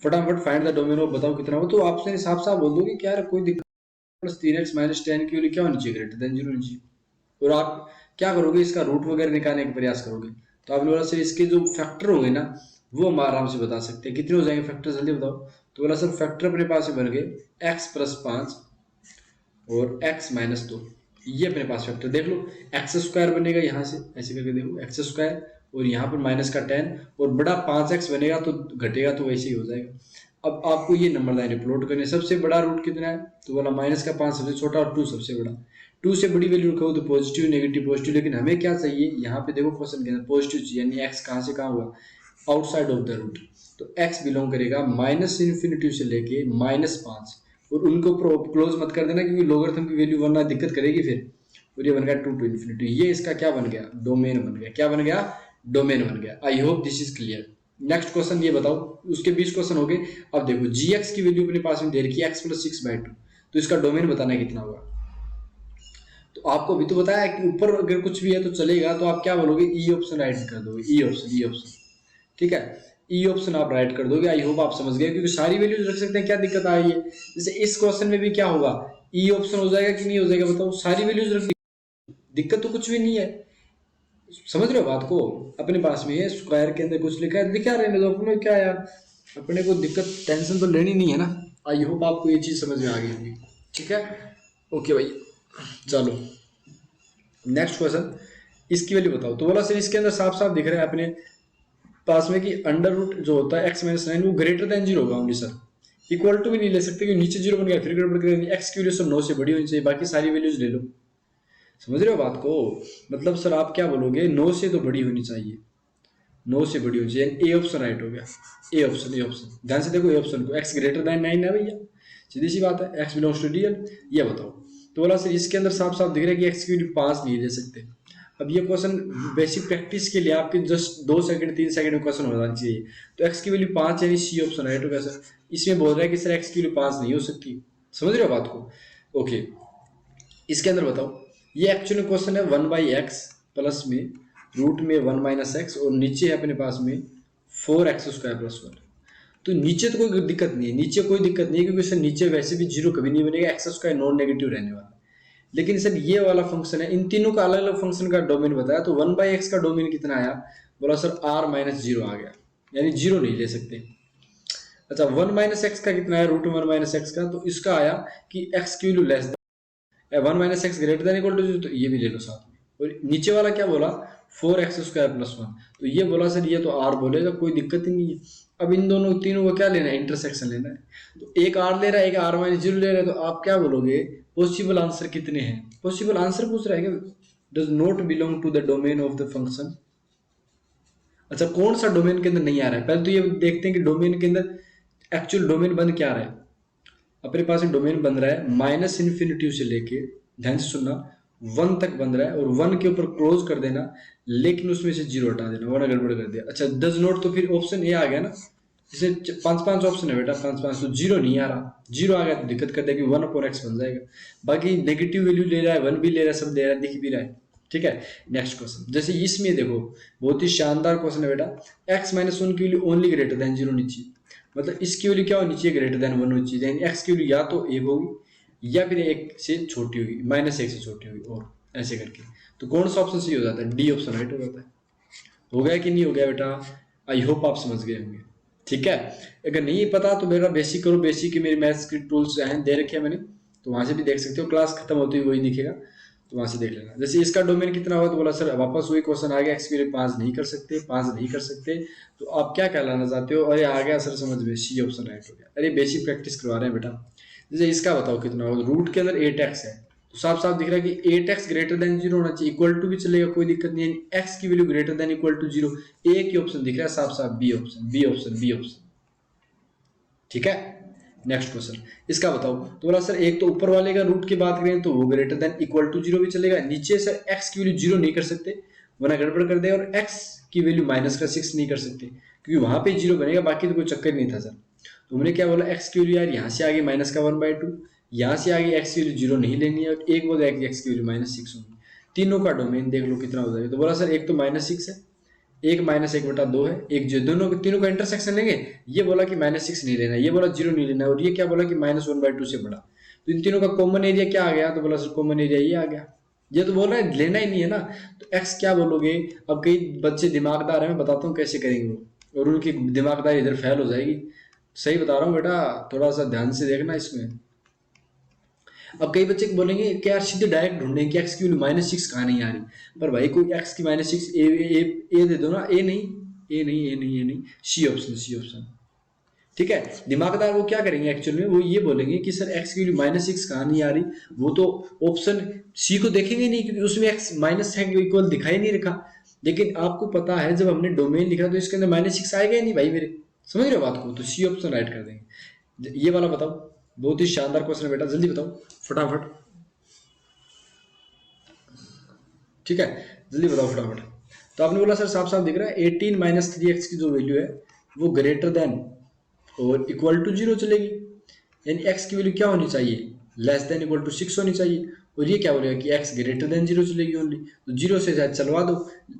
फटाफट, फाइंड द डोमेन ऑफ, बताओ कितना हो। तो आपसे साफ साफ बोल दोगे कि यार कोई दिक्कत, प्लस 3x माइनस 10 की वैल्यू क्या होनी चाहिए, ग्रेटर देन जीरो होनी चाहिए। और आप क्या करोगे, इसका रूट वगैरह निकालने का प्रयास करोगे, तो आपने बोला सर इसके जो फैक्टर होंगे ना वो हम आराम से बता सकते हैं, कितने हो जाएंगे फैक्टर, जल्दी बताओ। तो बोला सर फैक्टर अपने पास में बन गए x प्लस 5 और x माइनस 2, ये अपने पास फैक्टर देख लो। एक्स स्क्वायर बनेगा यहाँ से, ऐसे करके देखो एक्स स्क्वायर, और यहाँ पर माइनस का 10 और बड़ा 5x बनेगा, तो घटेगा तो वैसे ही हो जाएगा। अब आपको ये नंबर लाइन प्लॉट करने, सबसे बड़ा रूट कितना है, तो बोला माइनस का 5 सबसे छोटा और 2 सबसे बड़ा। 2 से बड़ी वैल्यू रखो तो पॉजिटिव नेगेटिव पॉजिटिव, लेकिन हमें क्या चाहिए यहाँ पे देखो क्वेश्चन के अंदर पॉजिटिव चाहिए, यानी एक्स कहाँ से कहाँ हुआ, आउटसाइड ऑफ द रूट। तो एक्स बिलोंग करेगा माइनस इन्फिनिटी से लेके -5, और उनको क्लोज मत कर देना, क्योंकि लोगरिथम की वैल्यू वरना दिक्कत करेगी फिर। और ये बन गया 2 to इन्फिनिटी, ये इसका क्या बन गया, डोमेन बन गया। क्या बन गया, डोमेन बन गया। आई hope this is clear. Next question ये बताओ, उसके 20 क्वेश्चन हो गए। अब देखो gx की वैल्यू अपने पास में दे रखी है x प्लस 6/2, तो इसका डोमेन बताना कितना होगा। तो आपको अभी तो बताया कि ऊपर अगर कुछ भी है तो चलेगा, तो आप क्या बोलोगे, ई ऑप्शन राइट कर दोगे, ई ऑप्शन, ई ऑप्शन, ठीक है, ई ऑप्शन आप राइट कर दोगे। आई होप आप समझ गए, क्योंकि सारी वैल्यूज रख सकते हैं, क्या दिक्कत आ रही है। जैसे इस क्वेश्चन में भी क्या होगा, ई ऑप्शन हो जाएगा कि नहीं हो जाएगा, बताओ, सारी वैल्यूज रख, दिक्कत तो कुछ भी नहीं है। समझ रहे हो बात को, अपने पास में स्क्वायर के अंदर कुछ लिखा है, लिखा रहने दो, अपने क्या यार, अपने को दिक्कत टेंशन तो लेनी नहीं है ना। आई होप आपको ये चीज समझ में आ गई होगी, ठीक है, ओके भाई। चलो नेक्स्ट क्वेश्चन, इसकी वैल्यू बताओ। तो बोला सर इसके अंदर साफ साफ दिख रहा है अपने पास में कि अंडर रूट जो होता है x माइनस 9 वो ग्रेटर देन जीरो होगा ओनली सर, इक्वल टू भी नहीं ले सकते, क्योंकि नीचे जीरो बन गया, फिर गड़बड़ करेंगे। एक्स की वैल्यू सर 9 से बड़ी होनी चाहिए, बाकी सारी वैल्यूज ले लो। समझ रहे हो बात को, मतलब सर आप क्या बोलोगे, 9 से तो बड़ी होनी चाहिए, 9 से बड़ी होनी चाहिए। ए ऑप्शन राइट हो गया, ए ऑप्शन, ए ऑप्शन, ध्यान से देखो ए ऑप्शन को, x ग्रेटर देन 9 है भैया, सीधी सी बात है, x बिलोंग्स टू रियल। ये बताओ। तो बोला सर इसके अंदर साफ साफ दिख रहा है कि x की वैल्यू 5 नहीं ले सकते। अब ये क्वेश्चन बेसिक प्रैक्टिस के लिए आपके जस्ट 2 सेकंड 3 सेकंड में क्वेश्चन होना चाहिए। तो x की वैल्यू 5 यानी सी ऑप्शन राइट होगा सर। इसमें बोल रहा है कि सर x की वैल्यू 5 नहीं हो सकती, समझ रहे हो बात को, ओके। इसके अंदर बताओ, ये एक्चुअली क्वेश्चन है 1/x प्लस में रूट में 1 माइनस एक्स, और नीचे है अपने पास में 4x स्क्वायर प्लस 1। तो नीचे तो कोई दिक्कत नहीं है, नीचे कोई दिक्कत नहीं है, क्योंकि सर नीचे वैसे भी जीरो कभी नहीं बनेगा, एक्स स्क्वायर नॉन नेगेटिव रहने वाला। लेकिन सर ये वाला फंक्शन है, इन तीनों का अलग अलग फंक्शन का डोमेन बताया, तो 1/x का डोमेन कितना आया, बोला सर r माइनस जीरो आ गया, यानी जीरो नहीं ले सकते। अच्छा 1 माइनस एक्स का कितना है, रूट 1 माइनस एक्स का, तो इसका आया कि x की value less 1 minus X greater than equal to zero, तो ये भी ले लो साथ में। और नीचे वाला क्या बोला, 4x स्क्वायर प्लस 1, तो ये बोला सर ये तो r बोलेगा, कोई दिक्कत ही नहीं है। अब इन दोनों तीनों को क्या लेना है, इंटरसेक्शन लेना है। तो एक r ले रहा है, एक r माइनस जीरो ले रहा है, तो आप क्या बोलोगे, पॉसिबल आंसर कितने हैं, पॉसिबल आंसर पूछ रहा है क्या, does not belong to the domain of the function. अच्छा कौन सा डोमेन के अंदर नहीं आ रहा है, पहले तो ये देखते हैं कि डोमेन के अंदर एक्चुअल डोमेन बन क्या रहा है। अपने पास डोमेन बन रहा है माइनस इन्फिनिटी से लेके, ध्यान से सुनना, 1 तक बन रहा है, और 1 के ऊपर क्लोज कर देना, लेकिन उसमें से जीरो हटा देना, वरना गड़बड़ कर दिया। अच्छा डज नॉट, तो फिर ऑप्शन ए आ गया ना, जैसे 5 ऑप्शन है बेटा, 5 तो जीरो नहीं आ रहा, जीरो आ गया तो दिक्कत कर देगा कि 1/x बन जाएगा। बाकी नेगेटिव वैल्यू ले रहा है, 1 भी ले रहा है, सब दे रहा है, दिख भी रहा है, ठीक है। नेक्स्ट क्वेश्चन, जैसे इसमें देखो बहुत ही शानदार क्वेश्चन है बेटा, x माइनस 1 की value only greater than zero होनी चाहिए। मतलब इसकी वैल्यू क्या होनी चाहिए, ग्रेटर देन 1 होनी चाहिए, यानी एक्स की वैल्यू या तो 1 होगी या फिर 1 से छोटी होगी, -1 से छोटी होगी, और ऐसे करके। तो कौन सा ऑप्शन सही हो जाता है, डी ऑप्शन राइट हो जाता है। हो गया कि नहीं हो गया बेटा, आई होप आप समझ गए होंगे। ठीक है, अगर नहीं पता तो मेरा बेसिक करो, बेसिक के मेरे मैथ्स के टूल्स हैं दे रखे हैं मैंने, तो वहां से भी देख सकते हो, क्लास खत्म होती हुई वही दिखेगा, तो वहां से देख लेना। जैसे इसका डोमेन कितना होगा, तो बोला सर वापस वही क्वेश्चन आ गया, एक्स की वैल्यू 5 नहीं कर सकते, 5 नहीं कर सकते, तो आप क्या कहलाना चाहते हो, अरे आ गया सर समझ में, सी ऑप्शन राइट हो गया। अरे बेसिक प्रैक्टिस करवा रहे हैं बेटा। जैसे इसका बताओ कितना होगा, रूट के अंदर 8x है, तो साफ साफ दिख रहा है कि 8x ग्रेटर देन 0 होना चाहिए, इक्वल टू भी चलेगा, कोई दिक्कत नहीं है, x की value greater than equal to 0, एक ही ऑप्शन दिख रहा है साफ साफ, B option, B option, B option. ठीक है, नेक्स्ट क्वेश्चन इसका बताओ, तो बोला सर एक तो ऊपर वाले का रूट की बात करें तो वो ग्रेटर देन इक्वल टू 0 भी चलेगा, नीचे सर x की वैल्यू 0 नहीं कर सकते वरना गड़बड़ कर दे, और x की वैल्यू -6 नहीं कर सकते क्योंकि वहां पे 0 बनेगा, बाकी तो कोई चक्कर नहीं था सर। तो हमने क्या बोला, x की वैल्यू यार यहाँ से आगे -1/2, यहाँ से आगे x की वैल्यू 0 नहीं लेनी है, और एक बोला x की वैल्यू -6 होगी, तीनों का डोमेन देख लो कितना हो जाएगा। तो बोला सर एक तो -6 है, एक -1/2 है, एक जो दोनों तीनों का इंटरसेक्शन लेंगे, ये बोला कि -6 नहीं लेना, ये बोला 0 नहीं लेना, और ये क्या बोला कि -1/2 से बड़ा, तो इन तीनों का कॉमन एरिया क्या आ गया, तो बोला सर कॉमन एरिया ये आ गया, ये तो बोल रहा है लेना ही नहीं है ना, तो x क्या बोलोगे। अब कई बच्चे दिमागदार है, मैं बताता हूँ कैसे करेंगे वो, और उनकी दिमागदारी इधर फेल हो जाएगी, सही बता रहा हूँ बेटा, थोड़ा सा ध्यान से देखना इसमें। अब कई बच्चे बोलेंगे कि यार सीधे डायरेक्ट ढूंढेंगे कि एक्स की वैल्यू -6 कहाँ नहीं आ रही, पर भाई कोई एक्स की -6 ए दे दो ना, ए नहीं, ए नहीं, ए नहीं, ए नहीं, सी ऑप्शन, सी ऑप्शन। ठीक है, दिमागदार वो क्या करेंगे एक्चुअल में, वो ये बोलेंगे कि सर एक्स की वैल्यू -6 कहाँ नहीं आ रही, वो तो ऑप्शन सी को देखेंगे नहीं क्योंकि उसमें एक्स माइनस है इक्वल दिखाई नहीं रखा, लेकिन आपको पता है जब हमने डोमेन लिखा तो इसके अंदर -6 आएगा ही नहीं भाई मेरे, समझ रहे हो बात को, तो सी ऑप्शन राइट कर देंगे। ये वाला बताओ, बहुत ही शानदार क्वेश्चन है बेटा, जल्दी बताओ फटाफट। ठीक है, जल्दी बताओ फटाफट। तो आपने बोला सर साफ साफ दिख रहा है 18 - 3x की जो वैल्यू है वो ग्रेटर देन और इक्वल टू 0 चलेगी, यानी x की वैल्यू क्या होनी चाहिए, लेस देन इक्वल टू 6 होनी चाहिए, और ये क्या बोलेगा कि x ग्रेटर देन 0 चलेगी ओनली, तो 0 से शायद चलवा दो,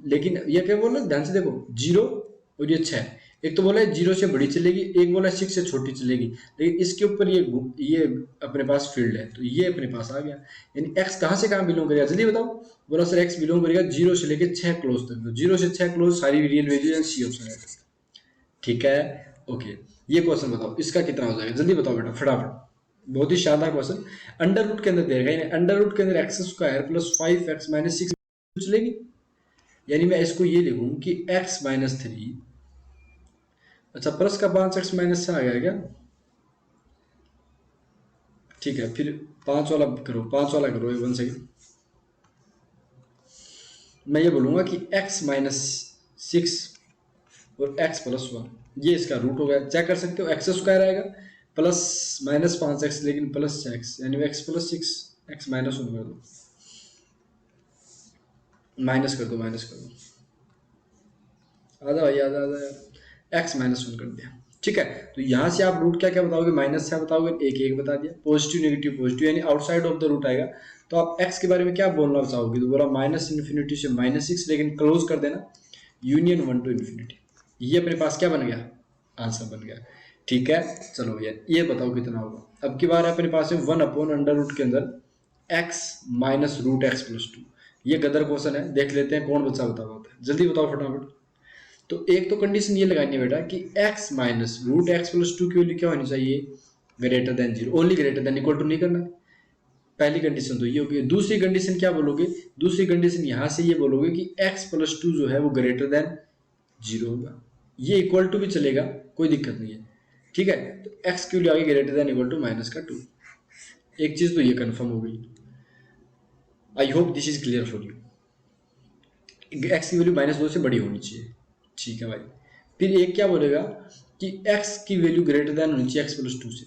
लेकिन ये क्या बोल रहा है ध्यान से देखो, 0 और ये 6, एक तो बोला है 0 से बड़ी चलेगी, एक बोला 6 से छोटी चलेगी, लेकिन इसके ऊपर ये अपने पास फील्ड है, तो ये अपने पास आ गया, यानी x कहाँ से कहाँ बिलोंग करेगा, जल्दी बताओ। बोला सर x बिलोंग करेगा 0 से लेके 6 क्लोज तक, 0 से 6 क्लोज सारी real value and C option है। ठीक है, ओके, ये क्वेश्चन बताओ इसका कितना हो जाएगा, जल्दी बताओ बेटा फटाफट, बहुत ही शानदार क्वेश्चन। अंडर रूट के अंदर दे रखा है, अंडर रूट के अंदर x² + 5x - 6 चलेगी, यानी मैं इसको ये लिखूं कि x - 3, अच्छा प्लस का 5x - 6 आ गया क्या, ठीक है, फिर 5 वाला करो, 5 वाला करो, 1 सेकेंड, मैं ये बोलूंगा कि x - 6 और x + 1, ये इसका रूट हो गया, चेक कर सकते हो, x² आएगा प्लस -5x, लेकिन प्लस 6x, यानी x + 6, x - 1 कर दो, माइनस कर दो, माइनस कर दो, आधा भाई आधा आधा यार, x - 1 कर दिया। ठीक है, तो यहाँ से आप रूट क्या क्या बताओगे, माइनस क्या बताओगे, एक एक बता दिया, पॉजिटिव नेगेटिव पॉजिटिव, यानी आउटसाइड ऑफ द रूट आएगा, तो आप x के बारे में क्या बोलना चाहोगे, तो बोला -∞ से -6, लेकिन क्लोज कर देना, यूनियन 1 to ∞, ये अपने पास क्या बन गया, आंसर बन गया। ठीक है, चलो भैया ये बताओ कितना होगा, अब की बार अपने पास है 1/√रूट के अंदर x - √x + 2, ये गदर क्वेश्चन है, देख लेते हैं कौन बच्चा बता पाता है, जल्दी बताओ फटाफट। तो एक तो कंडीशन ये लगानी है बेटा कि x - √x + 2 की वैल्यू क्या होनी चाहिए, greater than 0, only greater than, equal to नहीं करना, पहली कंडीशन तो ये होगी। दूसरी कंडीशन क्या बोलोगे, दूसरी कंडीशन यहां से ये बोलोगे कि x + 2 जो है वो ग्रेटर देन 0 होगा, ये इक्वल टू भी चलेगा, कोई दिक्कत नहीं है। ठीक है, तो x की वैल्यू आगे ग्रेटर देन इक्वल टू -2, एक चीज तो ये कंफर्म हो गई, आई hope this is clear for you, x की वैल्यू -2 से बड़ी होनी चाहिए। ठीक है भाई, फिर एक क्या बोलेगा कि x की वैल्यू ग्रेटर देन होनी चाहिए x + 2 से।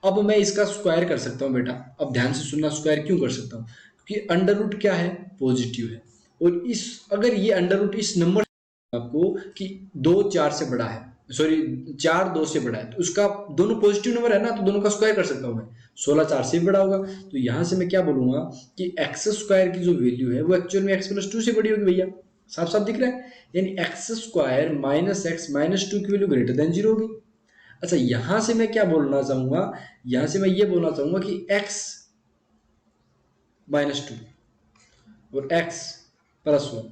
अब मैं इसका स्क्वायर कर सकता हूँ बेटा, अब ध्यान से सुनना, स्क्वायर क्यों कर सकता हूँ, क्योंकि अंडर रूट क्या है, पॉजिटिव है, और इस अगर ये अंडर रूट इस नंबर आपको कि 2 4 से बड़ा है, सॉरी 4 2 से बड़ा है, तो उसका दोनों पॉजिटिव नंबर है ना, तो दोनों का स्क्वायर कर सकता हूँ मैं, 16 4 से भी बड़ा होगा, तो यहां से मैं क्या बोलूंगा कि x² की जो वैल्यू है वो एक्चुअल में x + 2 से बड़ी होगी भैया, साफ साफ दिख रहा है, यानी x² - x - 2 की वैल्यू ग्रेटर देन 0 होगी। अच्छा, यहां से मैं क्या बोलना चाहूंगा, यहां से मैं ये बोलना चाहूंगा कि x -2 और x +1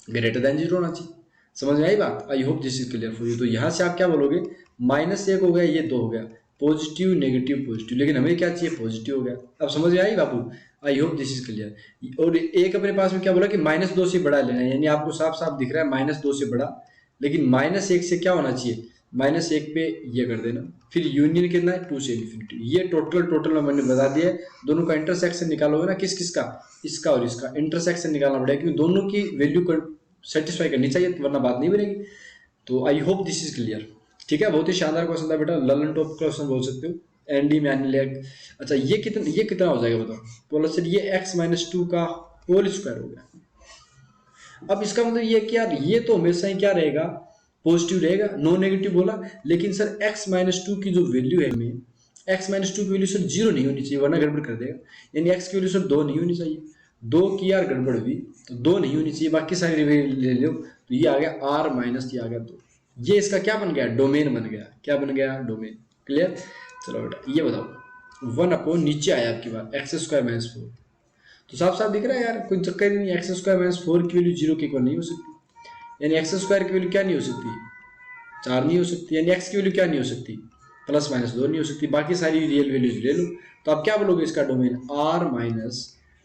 ग्रेटर देन 0 होना चाहिए। समझ में आई बात? आई hope this is clear for you. तो यहां से आप क्या बोलोगे, -1 हो गया, ये 2 हो गया, पॉजिटिव नेगेटिव पॉजिटिव, लेकिन हमें क्या चाहिए, पॉजिटिव हो गया। अब समझ में आई बाबू? I hope this is clear. और एक अपने पास में क्या बोला कि -2 से बड़ा लेना है, यानी आपको साफ साफ दिख रहा है -2 से बड़ा, लेकिन -1 से क्या होना चाहिए, -1 पे ये कर देना। फिर यूनियन कितना है, 2 से इन्फिनिटी। ये टोटल मैंने बता दिया है। दोनों का इंटरसेक्शन निकालोगे ना, किस किस का, इसका और इसका इंटरसेक्शन निकालना पड़ेगा, क्योंकि दोनों की वैल्यू सेटिस्फाई करनी चाहिए, वरना बात नहीं बनेगी। तो आई होप दिस इज क्लियर। ठीक है, बहुत ही शानदार क्वेश्चन था बेटा, लर्न टॉप क्वेश्चन बोल सकते हो, एनडी में आने लग। अच्छा, ये कितना हो जाएगा बताओ, बोलो सर ये x-2 का होल स्क्वायर हो गया। अब इसका मतलब ये कि यार ये तो हमेशा ही क्या रहेगा, पॉजिटिव रहेगा, नो नेगेटिव बोला, लेकिन सर x-2 की जो वैल्यू है हमें, x-2 की वैल्यू सर 0 नहीं होनी चाहिए, वरना गड़बड़ कर देगा। यानी x की वैल्यू सर 2 नहीं होनी चाहिए, 2 की यार गड़बड़ हुई, तो 2 नहीं होनी चाहिए, बाकी सारी वैल्यू ले लो। तो ये आ गया r माइनस, ये आ गया 2। ये इसका क्या बन गया, डोमेन बन गया। क्या बन गया, डोमेन। क्लियर? चलो बेटा ये बताओ, 1 नीचे आया आपकी बात, x² - 4, तो साफ साफ दिख रहा है यार, कोई चक्कर ही नहीं, x² - 4 की वैल्यू 0 के इक्वल नहीं हो सकती। यानी x² की वैल्यू क्या नहीं हो सकती, 4 नहीं हो सकती। यानी x की वैल्यू क्या नहीं हो सकती, +-2 नहीं हो सकती। बाकी सारी रियल वैल्यूज ले लो। तो आप क्या बोलोगे, इसका डोमेन r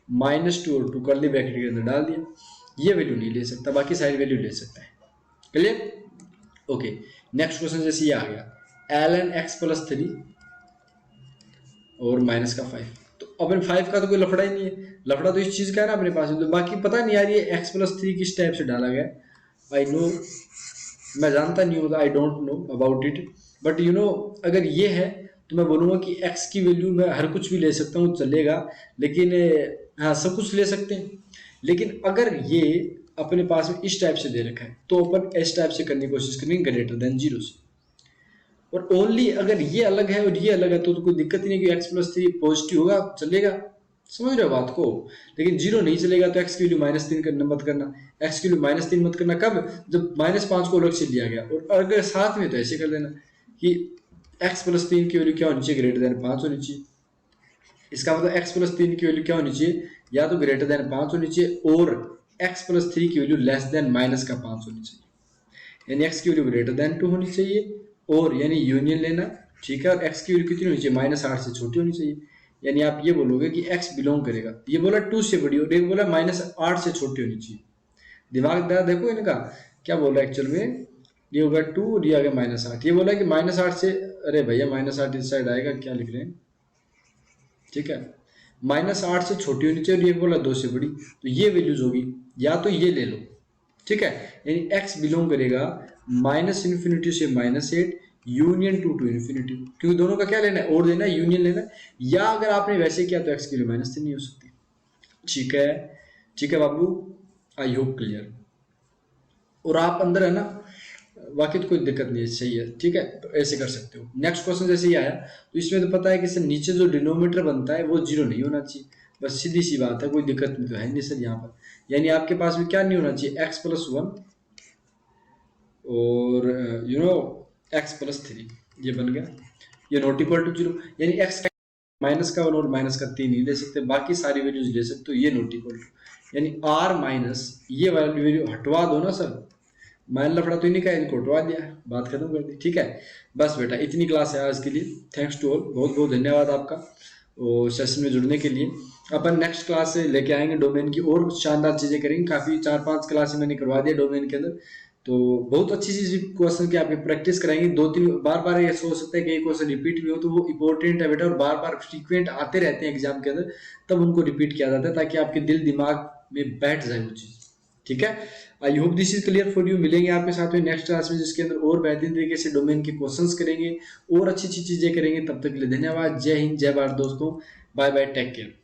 -2 और 2 कर्ली ब्रैकेट के अंदर डाल दिया। ये वैल्यू नहीं ले सकता, बाकी सारी वैल्यू ले सकता है। क्लियर? ओके, नेक्स्ट क्वेश्चन जैसे ये आ गया, ln x + 3 और -5। तो अपन 5 का तो कोई लफड़ा ही नहीं है, लफड़ा तो इस चीज का है ना अपने पास। तो बाकी पता नहीं यार ये x + 3 किस टाइप से डाला गया, आई नो, मैं जानता नहीं हूँ, I don't know about it, but you know अगर ये है तो मैं बोलूँगा कि x की वैल्यू मैं हर कुछ भी ले सकता हूँ, चलेगा, लेकिन हाँ सब कुछ ले सकते हैं। लेकिन अगर ये अपने पास में इस टाइप से दे रखा है तो अपन इस टाइप से करने की कोशिश करेंगे, ग्रेटर देन 0 से। और ओनली अगर ये अलग है और ये अलग है तो कोई दिक्कत ही नहीं, कि x + 3 पॉजिटिव होगा, चलेगा। समझ रहे हो बात को? लेकिन 0 नहीं चलेगा, तो x की वैल्यू -3 करना मत करना, x की वैल्यू -3 मत करना। कब? जब -5 को अलग से लिया गया। और अगर साथ में तो ऐसे कर देना कि x + 3 की वैल्यू क्या होनी चाहिए, ग्रेटर देन 5 होनी चाहिए। इसका मतलब x + 3 की वैल्यू क्या होनी चाहिए, या तो ग्रेटर देन 5 होनी चाहिए, और x + 3 की वैल्यू लेस देन -5 होनी चाहिए। यानी x की वैल्यू ग्रेटर देन 2 होनी चाहिए, और यानी यूनियन लेना। ठीक है, और x की वैल्यू कितनी होनी चाहिए, -8 से छोटी होनी चाहिए। यानी आप ये बोलोगे कि x बिलोंग करेगा, ये बोला 2 से बड़ी, और एक बोला -8 से छोटी होनी चाहिए। दिमाग दा देखो इनका क्या बोला एक्चुअल में, ये होगा 2 और ये आ गया -8। ये बोला कि -8 से, अरे भैया -8 इस साइड आएगा, क्या लिख रहे हैं, ठीक है, -8 से छोटी होनी चाहिए, और ये बोला 2 से बड़ी, तो ये वैल्यूज होगी, या तो ये ले लो। ठीक है, यानी x बिलोंग करेगा -∞ से -8 यूनियन टू इन्फिनिटी, क्योंकि दोनों का क्या लेना है, और देना है, यूनियन लेना है। या अगर आपने वैसे किया तो x की वैल्यू -3 नहीं हो सकती। ठीक है, ठीक है बाबू, आई होप क्लियर। और आप अंदर है ना, बाकी तो कोई दिक्कत नहीं है, सही है। ठीक है, तो ऐसे कर सकते हो। नेक्स्ट क्वेश्चन जैसे ही आया, तो इसमें तो पता है कि सर नीचे जो डिनोमीटर बनता है वो 0 नहीं होना चाहिए, बस सीधी सी बात है, कोई दिक्कत नहीं तो है नहीं सर यहाँ पर। यानी आपके पास में क्या नहीं होना चाहिए, x + 1 और x + 3, ये बन गया, ये नॉट इक्वल टू 0। यानी x -1 और -3 नहीं ले सकते, बाकी सारी वैल्यूज ले सकते हो, ये नॉट इक्वल टू। यानी r माइनस ये वाली वैल्यू हटवा दो ना सर, मान लफड़ा तो नहीं कहा, इनको हटवा दिया, बात खत्म कर दी। ठीक है, बस बेटा इतनी क्लास है आज के लिए। थैंक्स टू ऑल, बहुत बहुत धन्यवाद आपका और सेशन में जुड़ने के लिए। अपन नेक्स्ट क्लास से लेके आएंगे डोमेन की और शानदार चीजें करेंगे। काफी 4-5 क्लासें मैंने करवा दिया डोमेन के अंदर, तो बहुत अच्छी चीज क्वेश्चन की आपकी प्रैक्टिस कराएंगे। 2-3 बार ये सोच सकते हैं कि एक क्वेश्चन रिपीट भी हो, तो वो इंपॉर्टेंट है बेटा, और बार बार फ्रीक्वेंट आते रहते हैं एग्जाम के अंदर, तब उनको रिपीट किया जाता है, ताकि आपके दिल दिमाग में बैठ जाए वो चीज। ठीक है, आई hope this is clear for you. मिलेंगे आपके साथ में नेक्स्ट क्लास में, जिसके अंदर और बेहतरीन तरीके से डोमेन के क्वेश्चंस करेंगे और अच्छी अच्छी चीजें करेंगे। तब तक के लिए धन्यवाद। जय हिंद, जय भारत दोस्तों, बाय बाय, टेक केयर।